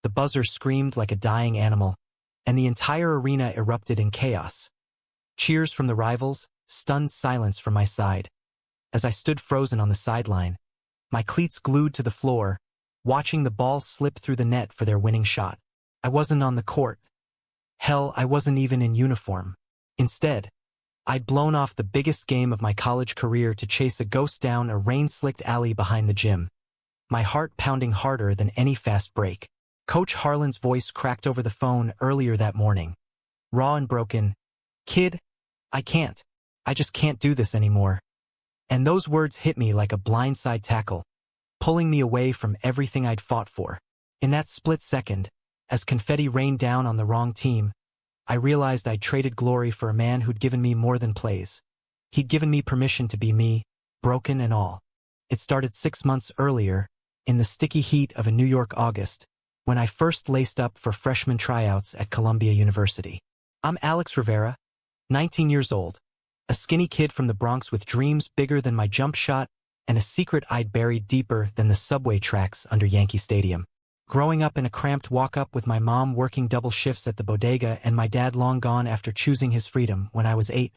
The buzzer screamed like a dying animal, and the entire arena erupted in chaos. Cheers from the rivals, stunned silence from my side. As I stood frozen on the sideline, my cleats glued to the floor, watching the ball slip through the net for their winning shot. I wasn't on the court. Hell, I wasn't even in uniform. Instead, I'd blown off the biggest game of my college career to chase a ghost down a rain-slicked alley behind the gym, my heart pounding harder than any fast break. Coach Harlan's voice cracked over the phone earlier that morning. Raw and broken. "Kid, I can't. I just can't do this anymore." And those words hit me like a blindside tackle, pulling me away from everything I'd fought for. In that split second, as confetti rained down on the wrong team, I realized I'd traded glory for a man who'd given me more than plays. He'd given me permission to be me, broken and all. It started 6 months earlier, in the sticky heat of a New York August, when I first laced up for freshman tryouts at Columbia University. I'm Alex Rivera, 19 years old, a skinny kid from the Bronx with dreams bigger than my jump shot and a secret I'd buried deeper than the subway tracks under Yankee Stadium. Growing up in a cramped walk-up with my mom working double shifts at the bodega and my dad long gone after choosing his freedom when I was 8,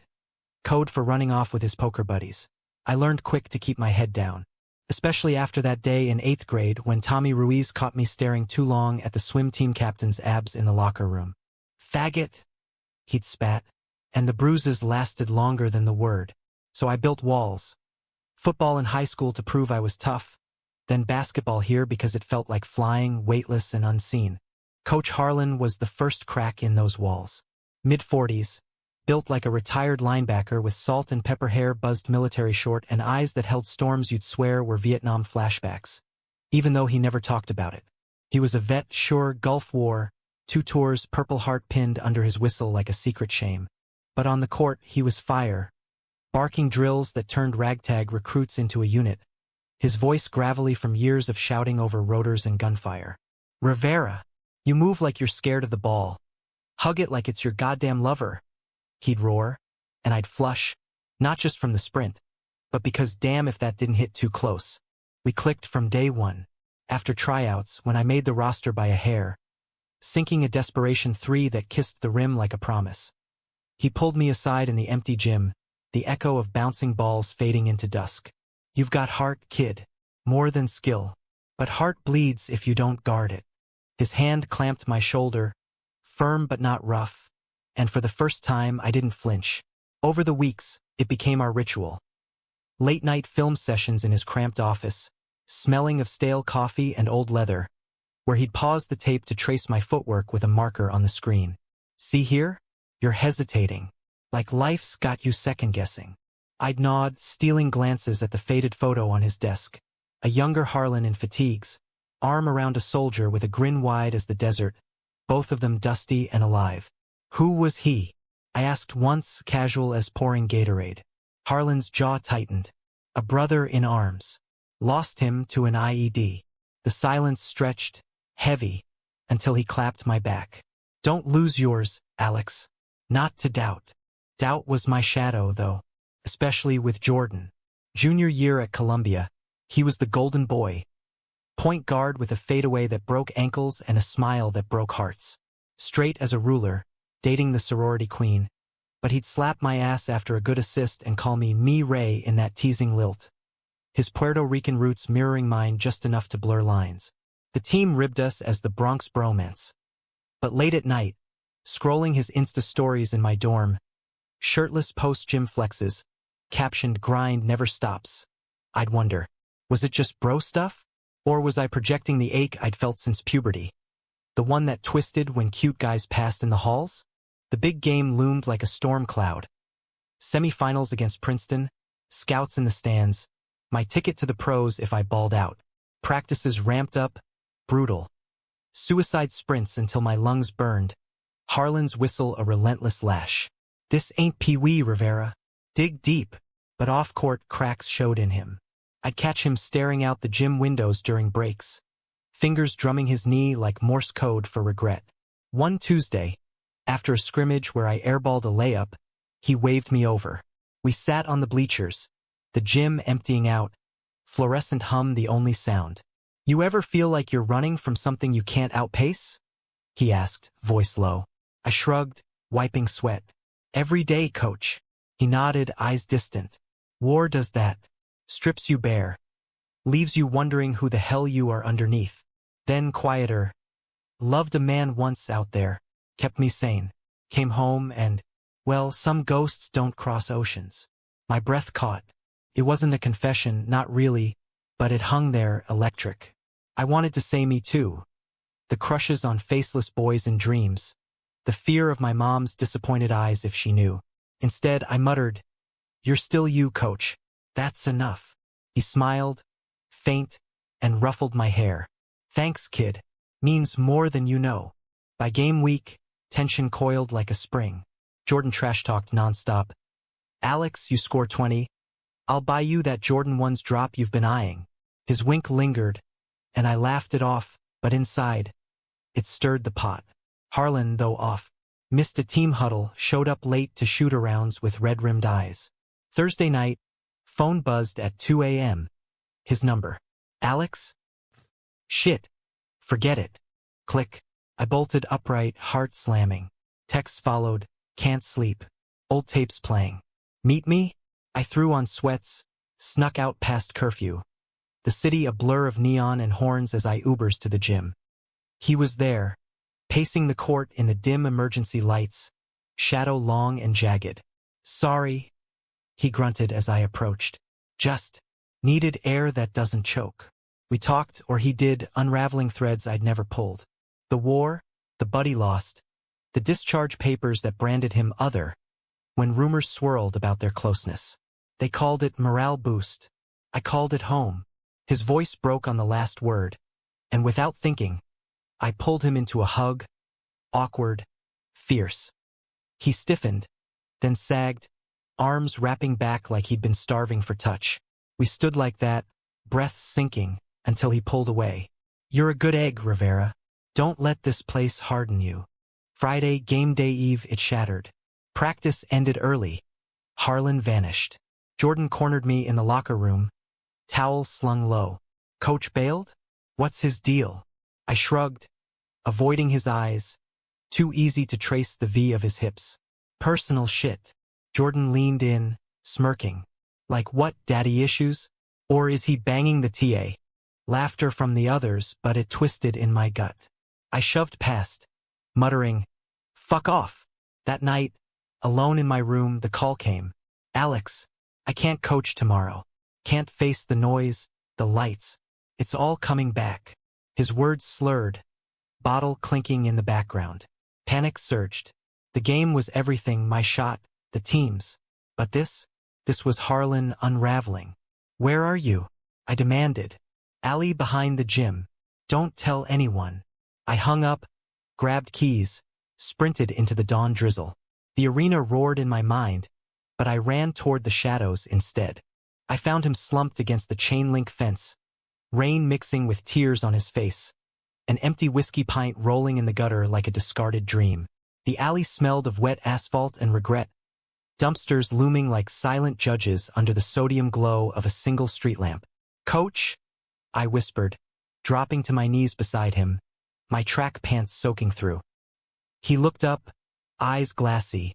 code for running off with his poker buddies, I learned quick to keep my head down. Especially after that day in 8th grade when Tommy Ruiz caught me staring too long at the swim team captain's abs in the locker room. "Faggot," he'd spat, and the bruises lasted longer than the word. So I built walls. Football in high school to prove I was tough, then basketball here because it felt like flying, weightless and unseen. Coach Harlan was the first crack in those walls. Mid-40s, built like a retired linebacker with salt and pepper hair, buzzed military short, and eyes that held storms you'd swear were Vietnam flashbacks. Even though he never talked about it. He was a vet, sure, Gulf War, 2 tours, Purple Heart pinned under his whistle like a secret shame. But on the court, he was fire. Barking drills that turned ragtag recruits into a unit. His voice gravelly from years of shouting over rotors and gunfire. "Rivera, you move like you're scared of the ball. Hug it like it's your goddamn lover," he'd roar, and I'd flush, not just from the sprint, but because damn if that didn't hit too close. We clicked from day one, after tryouts when I made the roster by a hair, sinking a desperation 3 that kissed the rim like a promise. He pulled me aside in the empty gym, the echo of bouncing balls fading into dusk. "You've got heart, kid. More than skill. But heart bleeds if you don't guard it." His hand clamped my shoulder, firm but not rough, and for the first time I didn't flinch. Over the weeks, it became our ritual. Late-night film sessions in his cramped office, smelling of stale coffee and old leather, where he'd pause the tape to trace my footwork with a marker on the screen. "See here? You're hesitating. Like life's got you second-guessing." I'd nod, stealing glances at the faded photo on his desk. A younger Harlan in fatigues, arm around a soldier with a grin wide as the desert, both of them dusty and alive. "Who was he?" I asked once, casual as pouring Gatorade. Harlan's jaw tightened. "A brother in arms. Lost him to an IED." The silence stretched, heavy, until he clapped my back. "Don't lose yours, Alex. Not to doubt." Doubt was my shadow, though, especially with Jordan. Junior year at Columbia, he was the golden boy. Point guard with a fadeaway that broke ankles and a smile that broke hearts. Straight as a ruler, dating the sorority queen. But he'd slap my ass after a good assist and call me Ray in that teasing lilt. His Puerto Rican roots mirroring mine just enough to blur lines. The team ribbed us as the Bronx Bromance. But late at night, scrolling his Insta stories in my dorm, shirtless post-gym flexes, captioned "Grind never stops," I'd wonder, was it just bro stuff? Or was I projecting the ache I'd felt since puberty? The one that twisted when cute guys passed in the halls? The big game loomed like a storm cloud. Semifinals against Princeton, scouts in the stands, my ticket to the pros if I balled out. Practices ramped up, brutal. Suicide sprints until my lungs burned. Harlan's whistle a relentless lash. "This ain't Pee-wee, Rivera. Dig deep." But off-court cracks showed in him. I'd catch him staring out the gym windows during breaks, fingers drumming his knee like Morse code for regret. One Tuesday, after a scrimmage where I airballed a layup, he waved me over. We sat on the bleachers, the gym emptying out, fluorescent hum the only sound. You ever feel like you're running from something you can't outpace? He asked, voice low. I shrugged, wiping sweat. Every day, coach. He nodded, eyes distant. War does that. Strips you bare. Leaves you wondering who the hell you are underneath. Then quieter. Loved a man once out there. Kept me sane. Came home and, well, some ghosts don't cross oceans. My breath caught. It wasn't a confession, not really, but it hung there, electric. I wanted to say me too. The crushes on faceless boys in dreams. The fear of my mom's disappointed eyes if she knew. Instead, I muttered, "You're still you, coach. That's enough." He smiled, faint, and ruffled my hair. "Thanks, kid. Means more than you know." By game week, tension coiled like a spring. Jordan trash-talked nonstop. "Alex, you score 20. I'll buy you that Jordan 1's drop you've been eyeing." His wink lingered, and I laughed it off, but inside, it stirred the pot. Harlan, though off, missed a team huddle, showed up late to shoot-arounds with red-rimmed eyes. Thursday night, phone buzzed at 2 a.m. His number. "Alex?" "Shit. Forget it." Click. I bolted upright, heart slamming. Texts followed. "Can't sleep. Old tapes playing." "Meet me?" I threw on sweats, snuck out past curfew. The city a blur of neon and horns as I Ubers to the gym. He was there, pacing the court in the dim emergency lights, shadow long and jagged. "Sorry," he grunted as I approached. "Just needed air that doesn't choke." We talked, or he did, unraveling threads I'd never pulled. The war, the buddy lost, the discharge papers that branded him other, when rumors swirled about their closeness. They called it morale boost. I called it home. His voice broke on the last word, and without thinking, I pulled him into a hug, awkward, fierce. He stiffened, then sagged, arms wrapping back like he'd been starving for touch. We stood like that, breath sinking, until he pulled away. "You're a good egg, Rivera. Don't let this place harden you." Friday, game day eve, it shattered. Practice ended early. Harlan vanished. Jordan cornered me in the locker room, towel slung low. "Coach bailed? What's his deal?" I shrugged, avoiding his eyes, too easy to trace the V of his hips. "Personal shit." Jordan leaned in, smirking. "Like what, daddy issues? Or is he banging the TA?" Laughter from the others, but it twisted in my gut. I shoved past, muttering, "Fuck off." That night, alone in my room, the call came. "Alex, I can't coach tomorrow. Can't face the noise, the lights. It's all coming back." His words slurred, bottle clinking in the background. Panic surged. The game was everything, my shot, the team's. But this was Harlan unraveling. "Where are you?" I demanded. "Alley behind the gym. Don't tell anyone." I hung up, grabbed keys, sprinted into the dawn drizzle. The arena roared in my mind, but I ran toward the shadows instead. I found him slumped against the chain-link fence, rain mixing with tears on his face, an empty whiskey pint rolling in the gutter like a discarded dream. The alley smelled of wet asphalt and regret, dumpsters looming like silent judges under the sodium glow of a single street lamp. "Coach?" I whispered, dropping to my knees beside him, my track pants soaking through. He looked up, eyes glassy,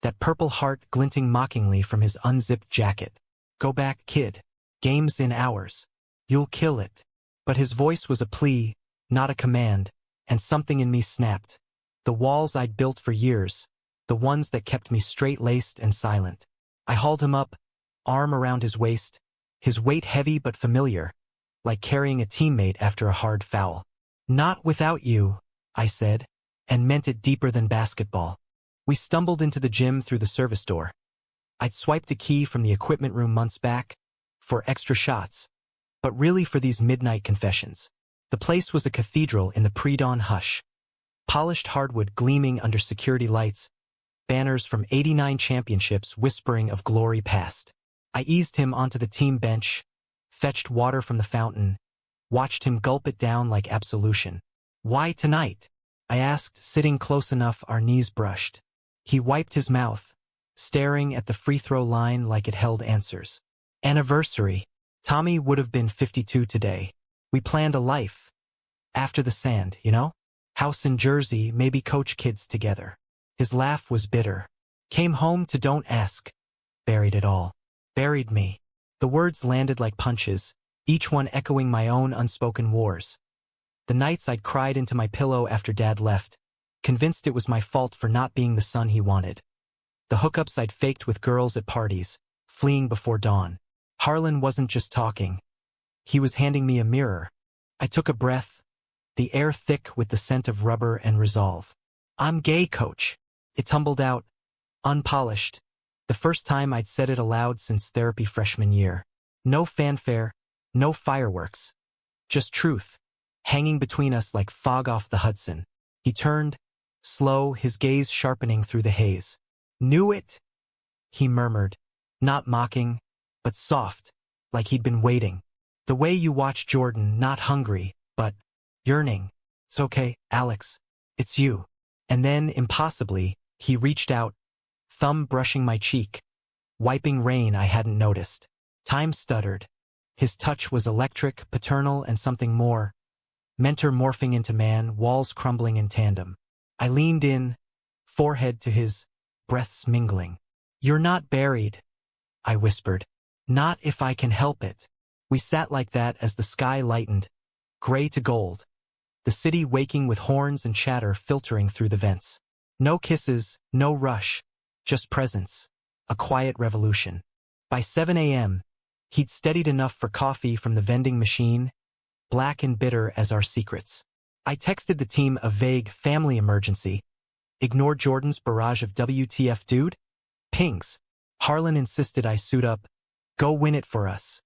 that purple heart glinting mockingly from his unzipped jacket. "Go back, kid. Game's in hours. You'll kill it." But his voice was a plea, not a command, and something in me snapped. The walls I'd built for years, the ones that kept me straight-laced and silent. I hauled him up, arm around his waist, his weight heavy but familiar, like carrying a teammate after a hard foul. "Not without you," I said, and meant it deeper than basketball. We stumbled into the gym through the service door. I'd swiped a key from the equipment room months back, for extra shots, but really for these midnight confessions. The place was a cathedral in the pre-dawn hush. Polished hardwood gleaming under security lights, banners from 89 championships whispering of glory past. I eased him onto the team bench, fetched water from the fountain, watched him gulp it down like absolution. "Why tonight?" I asked, sitting close enough our knees brushed. He wiped his mouth, staring at the free throw line like it held answers. "Anniversary. Tommy would have been 52 today. We planned a life. After the sand, you know? House in Jersey, maybe coach kids together. His laugh was bitter. Came home to don't ask. Buried it all. Buried me. The words landed like punches, each one echoing my own unspoken wars. The nights I'd cried into my pillow after Dad left, convinced it was my fault for not being the son he wanted. The hookups I'd faked with girls at parties, fleeing before dawn. Harlan wasn't just talking. He was handing me a mirror. I took a breath, the air thick with the scent of rubber and resolve. I'm gay, coach. It tumbled out, unpolished. The first time I'd said it aloud since therapy freshman year. No fanfare, no fireworks. Just truth, hanging between us like fog off the Hudson. He turned, slow, his gaze sharpening through the haze. Knew it? He murmured, not mocking, but soft, like he'd been waiting. The way you watch Jordan, not hungry, but yearning. It's okay, Alex. It's you. And then, impossibly, he reached out, thumb brushing my cheek, wiping rain I hadn't noticed. Time stuttered. His touch was electric, paternal, and something more. Mentor morphing into man, walls crumbling in tandem. I leaned in, forehead to his, breaths mingling. You're not buried, I whispered. Not if I can help it. We sat like that as the sky lightened, gray to gold. The city waking with horns and chatter filtering through the vents. No kisses, no rush, just presence. A quiet revolution. By 7 a.m., he'd steadied enough for coffee from the vending machine, black and bitter as our secrets. I texted the team a vague family emergency. Ignore Jordan's barrage of WTF dude? Pings. Harlan insisted I suit up. Go win it for us.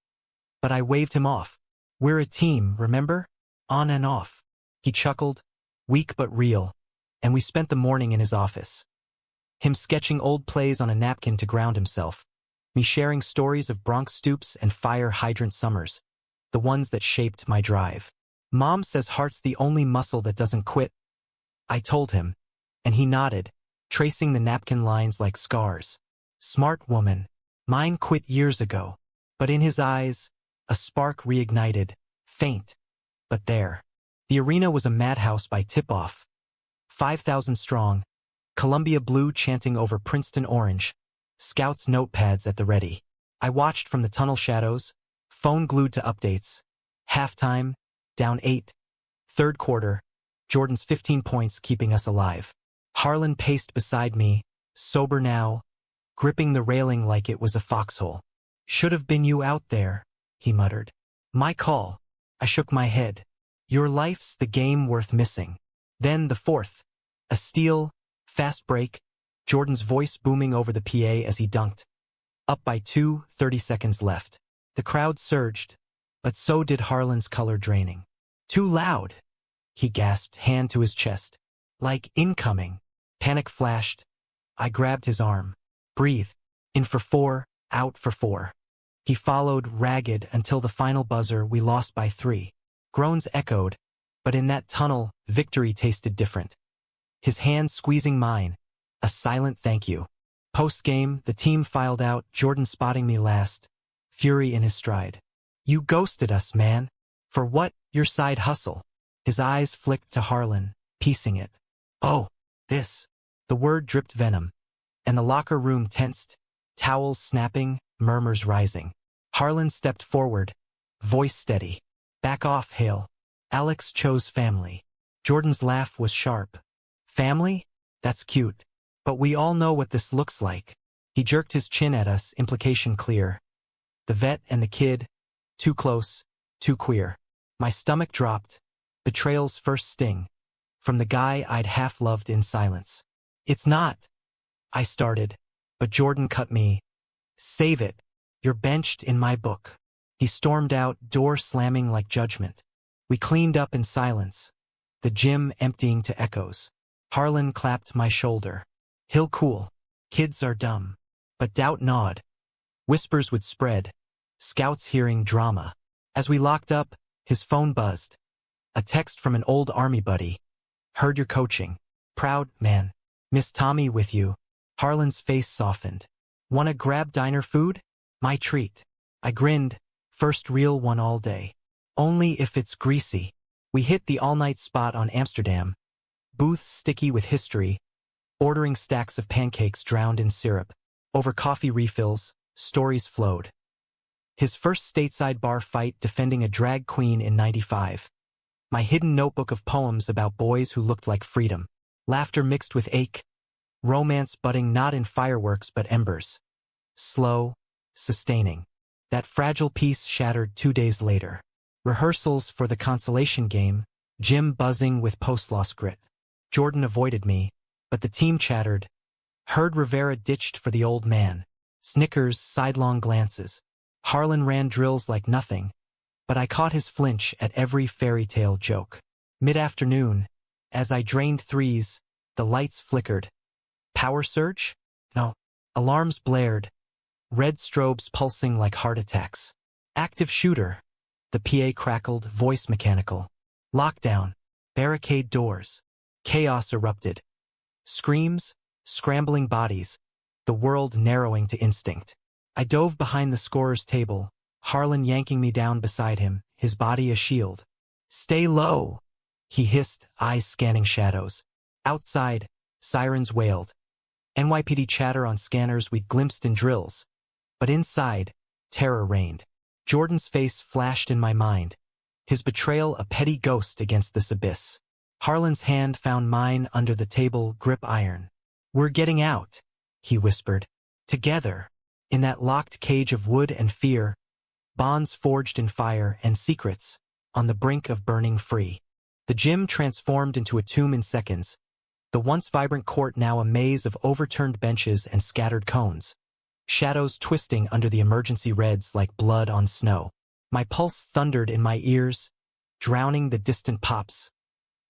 But I waved him off. We're a team, remember? On and off. He chuckled, weak but real, and we spent the morning in his office. Him sketching old plays on a napkin to ground himself. Me sharing stories of Bronx stoops and fire hydrant summers. The ones that shaped my drive. Mom says heart's the only muscle that doesn't quit. I told him, and he nodded, tracing the napkin lines like scars. Smart woman. Mine quit years ago. But in his eyes, a spark reignited, faint, but there. The arena was a madhouse by tip-off. 5,000 strong, Columbia blue chanting over Princeton orange, scouts' notepads at the ready. I watched from the tunnel shadows, phone glued to updates. Halftime, down 8. Third quarter, Jordan's 15 points keeping us alive. Harlan paced beside me, sober now, gripping the railing like it was a foxhole. Should have been you out there, he muttered. My call. I shook my head. Your life's the game worth missing. Then the fourth. A steal, fast break, Jordan's voice booming over the PA as he dunked. Up by 2, 30 seconds left. The crowd surged, but so did Harlan's color draining. Too loud, he gasped, hand to his chest. Like incoming. Panic flashed. I grabbed his arm. Breathe. In for 4, out for 4. He followed, ragged, until the final buzzer we lost by 3. Groans echoed, but in that tunnel, victory tasted different. His hand squeezing mine, a silent thank you. Post-game, the team filed out, Jordan spotting me last, fury in his stride. You ghosted us, man. For what? Your side hustle. His eyes flicked to Harlan, piecing it. Oh, this. The word dripped venom, and the locker room tensed, towels snapping, murmurs rising. Harlan stepped forward, voice steady. Back off, Hale. Alex chose family. Jordan's laugh was sharp. Family? That's cute. But we all know what this looks like. He jerked his chin at us, implication clear. The vet and the kid, too close, too queer. My stomach dropped, betrayal's first sting, from the guy I'd half-loved in silence. It's not. I started, but Jordan cut me. Save it. You're benched in my book. He stormed out, door slamming like judgment. We cleaned up in silence, the gym emptying to echoes. Harlan clapped my shoulder. He'll cool. Kids are dumb. But doubt gnawed. Whispers would spread. Scouts hearing drama. As we locked up, his phone buzzed. A text from an old army buddy. Heard you're coaching. Proud, man. Miss Tommy with you. Harlan's face softened. Wanna grab diner food? My treat. I grinned. First real one all day. Only if it's greasy. We hit the all-night spot on Amsterdam. Booths sticky with history, ordering stacks of pancakes drowned in syrup. Over coffee refills, stories flowed. His first stateside bar fight defending a drag queen in '95. My hidden notebook of poems about boys who looked like freedom. Laughter mixed with ache. Romance budding not in fireworks but embers. Slow, sustaining. That fragile piece shattered 2 days later. Rehearsals for the consolation game, Jim buzzing with post-loss grit. Jordan avoided me, but the team chattered. Heard Rivera ditched for the old man. Snickers, sidelong glances. Harlan ran drills like nothing, but I caught his flinch at every fairy tale joke. Mid-afternoon, as I drained threes, the lights flickered. Power surge? No. Alarms blared. Red strobes pulsing like heart attacks. Active shooter. The PA crackled, voice mechanical. Lockdown. Barricade doors. Chaos erupted. Screams, scrambling bodies, the world narrowing to instinct. I dove behind the scorer's table, Harlan yanking me down beside him, his body a shield. Stay low, he hissed, eyes scanning shadows. Outside, sirens wailed. NYPD chatter on scanners we'd glimpsed in drills. But inside, terror reigned. Jordan's face flashed in my mind, his betrayal a petty ghost against this abyss. Harlan's hand found mine under the table, grip iron. We're getting out, he whispered. Together, in that locked cage of wood and fear, bonds forged in fire and secrets, on the brink of burning free. The gym transformed into a tomb in seconds, the once vibrant court now a maze of overturned benches and scattered cones. Shadows twisting under the emergency reds like blood on snow. My pulse thundered in my ears, drowning the distant pops.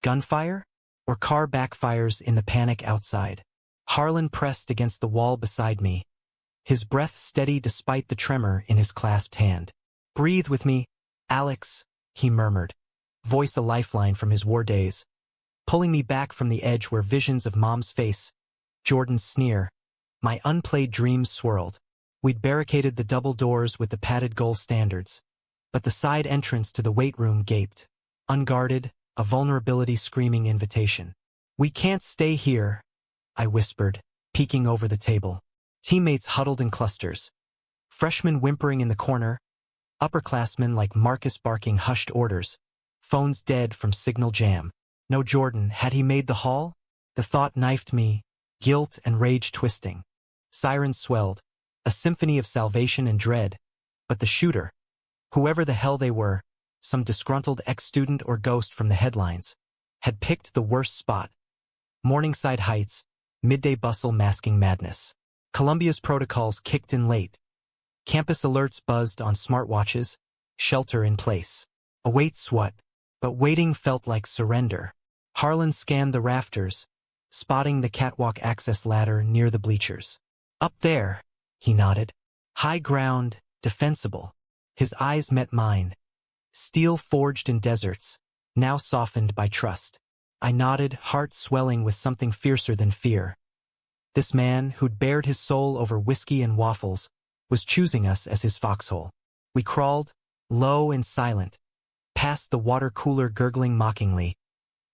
Gunfire? Or car backfires in the panic outside? Harlan pressed against the wall beside me, his breath steady despite the tremor in his clasped hand. Breathe with me, Alex, he murmured, voice a lifeline from his war days, pulling me back from the edge where visions of Mom's face, Jordan's sneer, my unplayed dreams swirled. We'd barricaded the double doors with the padded goal standards, but the side entrance to the weight room gaped, unguarded, a vulnerability screaming invitation. We can't stay here, I whispered, peeking over the table. Teammates huddled in clusters. Freshmen whimpering in the corner, upperclassmen like Marcus barking hushed orders, phones dead from signal jam. No Jordan, had he made the haul? The thought knifed me, guilt and rage twisting. Sirens swelled, a symphony of salvation and dread. But the shooter, whoever the hell they were, some disgruntled ex-student or ghost from the headlines, had picked the worst spot. Morningside Heights, midday bustle masking madness. Columbia's protocols kicked in late. Campus alerts buzzed on smartwatches, shelter in place. Await SWAT, but waiting felt like surrender. Harlan scanned the rafters, spotting the catwalk access ladder near the bleachers. Up there, he nodded. High ground, defensible. His eyes met mine. Steel forged in deserts, now softened by trust. I nodded, heart swelling with something fiercer than fear. This man, who'd bared his soul over whiskey and waffles, was choosing us as his foxhole. We crawled, low and silent, past the water cooler gurgling mockingly,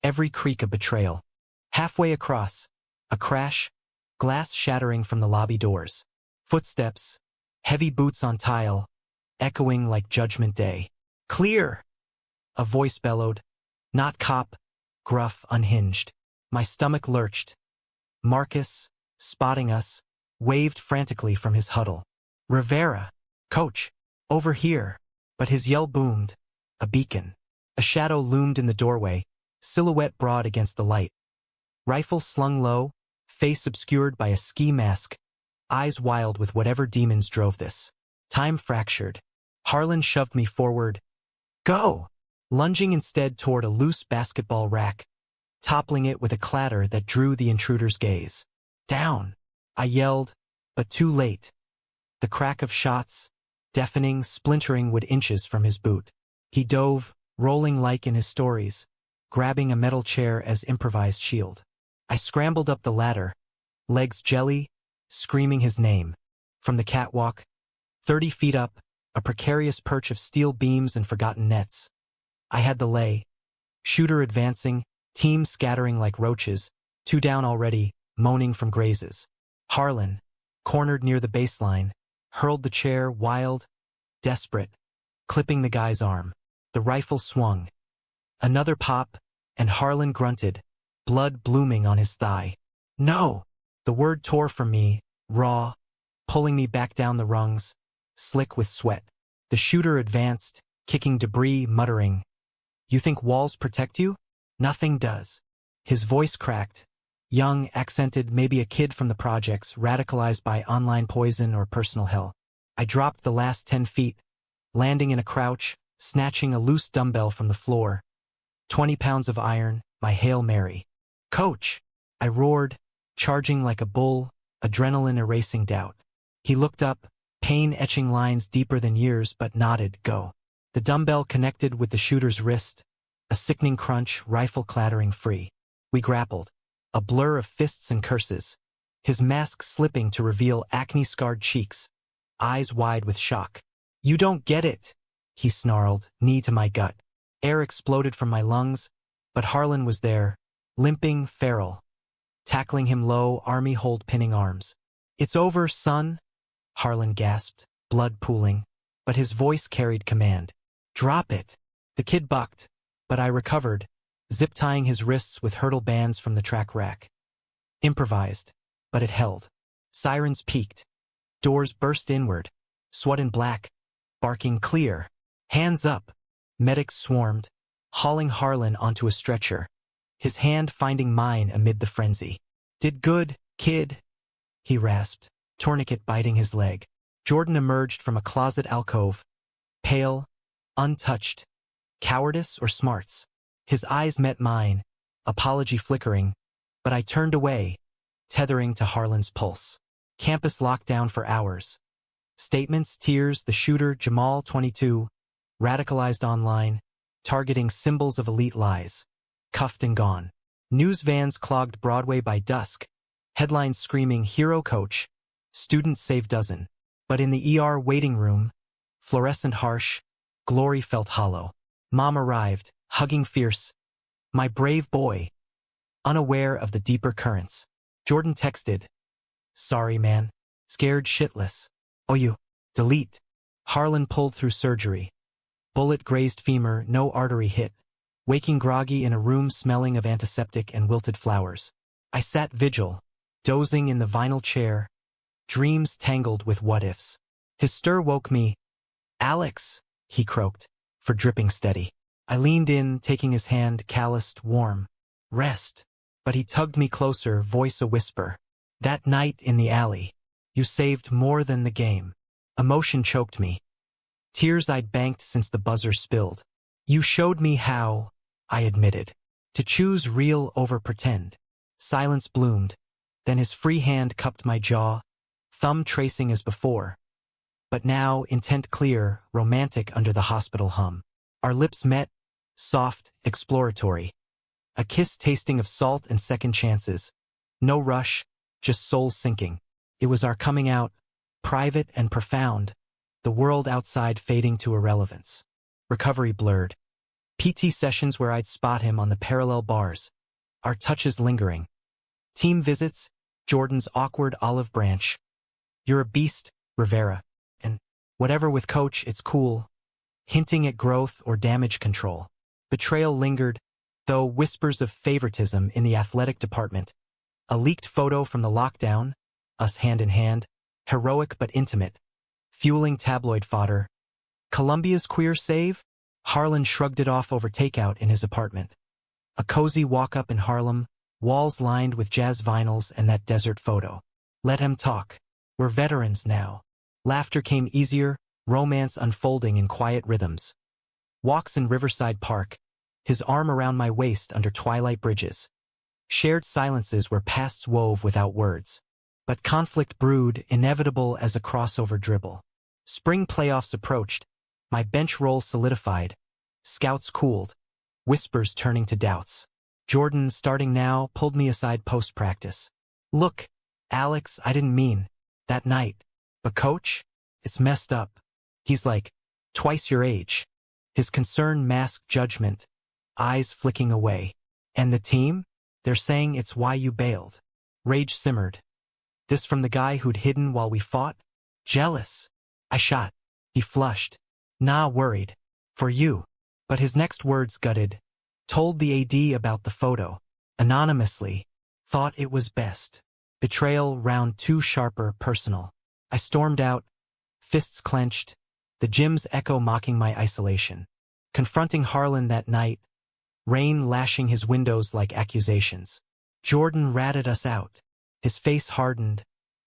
every creak a betrayal. Halfway across, a crash, glass shattering from the lobby doors. Footsteps, heavy boots on tile, echoing like Judgment Day. Clear! A voice bellowed. Not cop, gruff, unhinged. My stomach lurched. Marcus, spotting us, waved frantically from his huddle. Rivera, coach, over here. But his yell boomed, a beacon. A shadow loomed in the doorway, silhouette broad against the light. Rifle slung low, face obscured by a ski mask, eyes wild with whatever demons drove this. Time fractured. Harlan shoved me forward. Go! Lunging instead toward a loose basketball rack, toppling it with a clatter that drew the intruder's gaze. Down! I yelled, but too late. The crack of shots, deafening, splintering wood inches from his boot. He dove, rolling like in his stories, grabbing a metal chair as improvised shield. I scrambled up the ladder, legs jelly, screaming his name. From the catwalk, 30 feet up, a precarious perch of steel beams and forgotten nets, I had the lay. Shooter advancing, team scattering like roaches, 2 down already, moaning from grazes. Harlan, cornered near the baseline, hurled the chair, wild, desperate, clipping the guy's arm. The rifle swung. Another pop, and Harlan grunted, blood blooming on his thigh. No! The word tore from me, raw, pulling me back down the rungs, slick with sweat. The shooter advanced, kicking debris, muttering, "You think walls protect you? Nothing does." His voice cracked. Young, accented, maybe a kid from the projects, radicalized by online poison or personal hell. I dropped the last 10 feet, landing in a crouch, snatching a loose dumbbell from the floor. 20 pounds of iron, my Hail Mary. "Coach!" I roared, charging like a bull, adrenaline erasing doubt. He looked up, pain etching lines deeper than years, but nodded, "Go." The dumbbell connected with the shooter's wrist, a sickening crunch, rifle clattering free. We grappled, a blur of fists and curses, his mask slipping to reveal acne-scarred cheeks, eyes wide with shock. "You don't get it," he snarled, knee to my gut. Air exploded from my lungs, but Harlan was there, limping, feral. Tackling him low, army hold pinning arms. "It's over, son," Harlan gasped, blood pooling, but his voice carried command. "Drop it." The kid bucked, but I recovered, zip-tying his wrists with hurdle bands from the track rack. Improvised, but it held. Sirens peaked. Doors burst inward. SWAT in black, barking clear. "Hands up." Medics swarmed, hauling Harlan onto a stretcher, his hand finding mine amid the frenzy. "Did good, kid," he rasped, tourniquet biting his leg. Jordan emerged from a closet alcove, pale, untouched. Cowardice or smarts? His eyes met mine, apology flickering, but I turned away, tethering to Harlan's pulse. Campus lockdown for hours. Statements, tears, the shooter, Jamal, 22, radicalized online, targeting symbols of elite lies. Cuffed and gone. News vans clogged Broadway by dusk, headlines screaming, "Hero coach, students save dozen." But in the ER waiting room, fluorescent harsh, glory felt hollow. Mom arrived, hugging fierce, "My brave boy," unaware of the deeper currents. Jordan texted, "Sorry, man. Scared shitless. Oh, you. Delete." Harlan pulled through surgery. Bullet grazed femur, no artery hit. Waking groggy in a room smelling of antiseptic and wilted flowers. I sat vigil, dozing in the vinyl chair, dreams tangled with what-ifs. His stir woke me. "Alex," he croaked, for dripping steady. I leaned in, taking his hand, calloused, warm. "Rest." But he tugged me closer, voice a whisper. "That night in the alley, you saved more than the game." Emotion choked me. Tears I'd banked since the buzzer spilled. "You showed me how," I admitted, "to choose real over pretend." Silence bloomed, then his free hand cupped my jaw, thumb tracing as before. But now, intent clear, romantic under the hospital hum. Our lips met, soft, exploratory. A kiss tasting of salt and second chances. No rush, just soul sinking. It was our coming out, private and profound, the world outside fading to irrelevance. Recovery blurred. PT sessions where I'd spot him on the parallel bars, our touches lingering. Team visits, Jordan's awkward olive branch. "You're a beast, Rivera," and "Whatever with coach, it's cool," hinting at growth or damage control. Betrayal lingered, though, whispers of favoritism in the athletic department. A leaked photo from the lockdown, us hand in hand, heroic but intimate, fueling tabloid fodder. Columbia's queer save? Harlan shrugged it off over takeout in his apartment. A cozy walk-up in Harlem, walls lined with jazz vinyls and that desert photo. Let him talk. We're veterans now. Laughter came easier, romance unfolding in quiet rhythms. Walks in Riverside Park, his arm around my waist under twilight bridges. Shared silences where pasts wove without words. But conflict brewed, inevitable as a crossover dribble. Spring playoffs approached, my bench role solidified. Scouts cooled, whispers turning to doubts. Jordan, starting now, pulled me aside post-practice. "Look, Alex, I didn't mean that night. But coach, it's messed up. He's like twice your age. His concern masked judgment, eyes flicking away. And the team? They're saying it's why you bailed. Rage simmered. This from the guy who'd hidden while we fought? Jealous. I shot. He flushed. Nah, worried. For you. But his next words gutted. Told the AD about the photo. Anonymously. Thought it was best. Betrayal round two sharper, personal. I stormed out, fists clenched, the gym's echo mocking my isolation. Confronting Harlan that night, rain lashing his windows like accusations. Jordan ratted us out. His face hardened,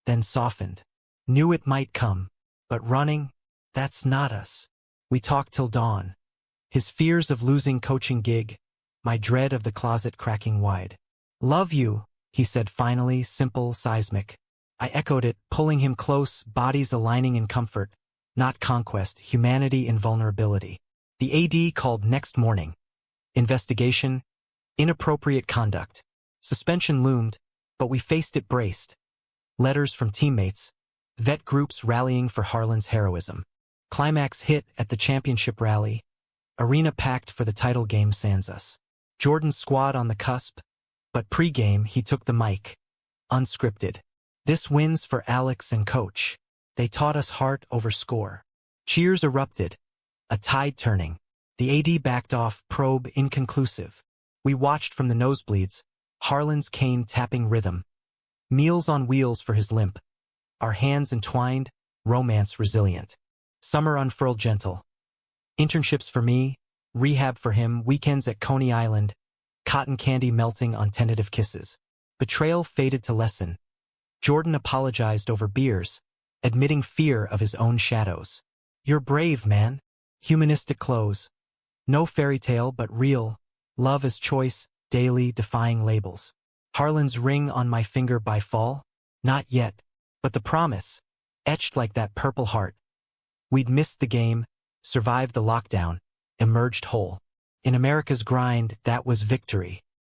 then softened. Knew it might come, but running, that's not us. We talked till dawn. His fears of losing coaching gig, my dread of the closet cracking wide. Love you, he said finally, simple, seismic. I echoed it, pulling him close, bodies aligning in comfort, not conquest, humanity in vulnerability. The AD called next morning. Investigation, inappropriate conduct. Suspension loomed, but we faced it braced. Letters from teammates, vet groups rallying for Harlan's heroism. Climax hit at the championship rally. Arena packed for the title game sans us. Jordan's squad on the cusp, but pre-game he took the mic. Unscripted. This wins for Alex and coach. They taught us heart over score. Cheers erupted. A tide turning. The AD backed off, probe inconclusive. We watched from the nosebleeds, Harlan's cane tapping rhythm. Meals on wheels for his limp. Our hands entwined, romance resilient. Summer unfurled gentle. Internships for me, rehab for him, weekends at Coney Island, cotton candy melting on tentative kisses. Betrayal faded to lessen. Jordan apologized over beers, admitting fear of his own shadows. You're brave, man. Humanistic close. No fairy tale, but real. Love as choice, daily defying labels. Harlan's ring on my finger by fall? Not yet. But the promise, etched like that purple heart. We'd missed the game, survived the lockdown, emerged whole. In America's grind, that was victory.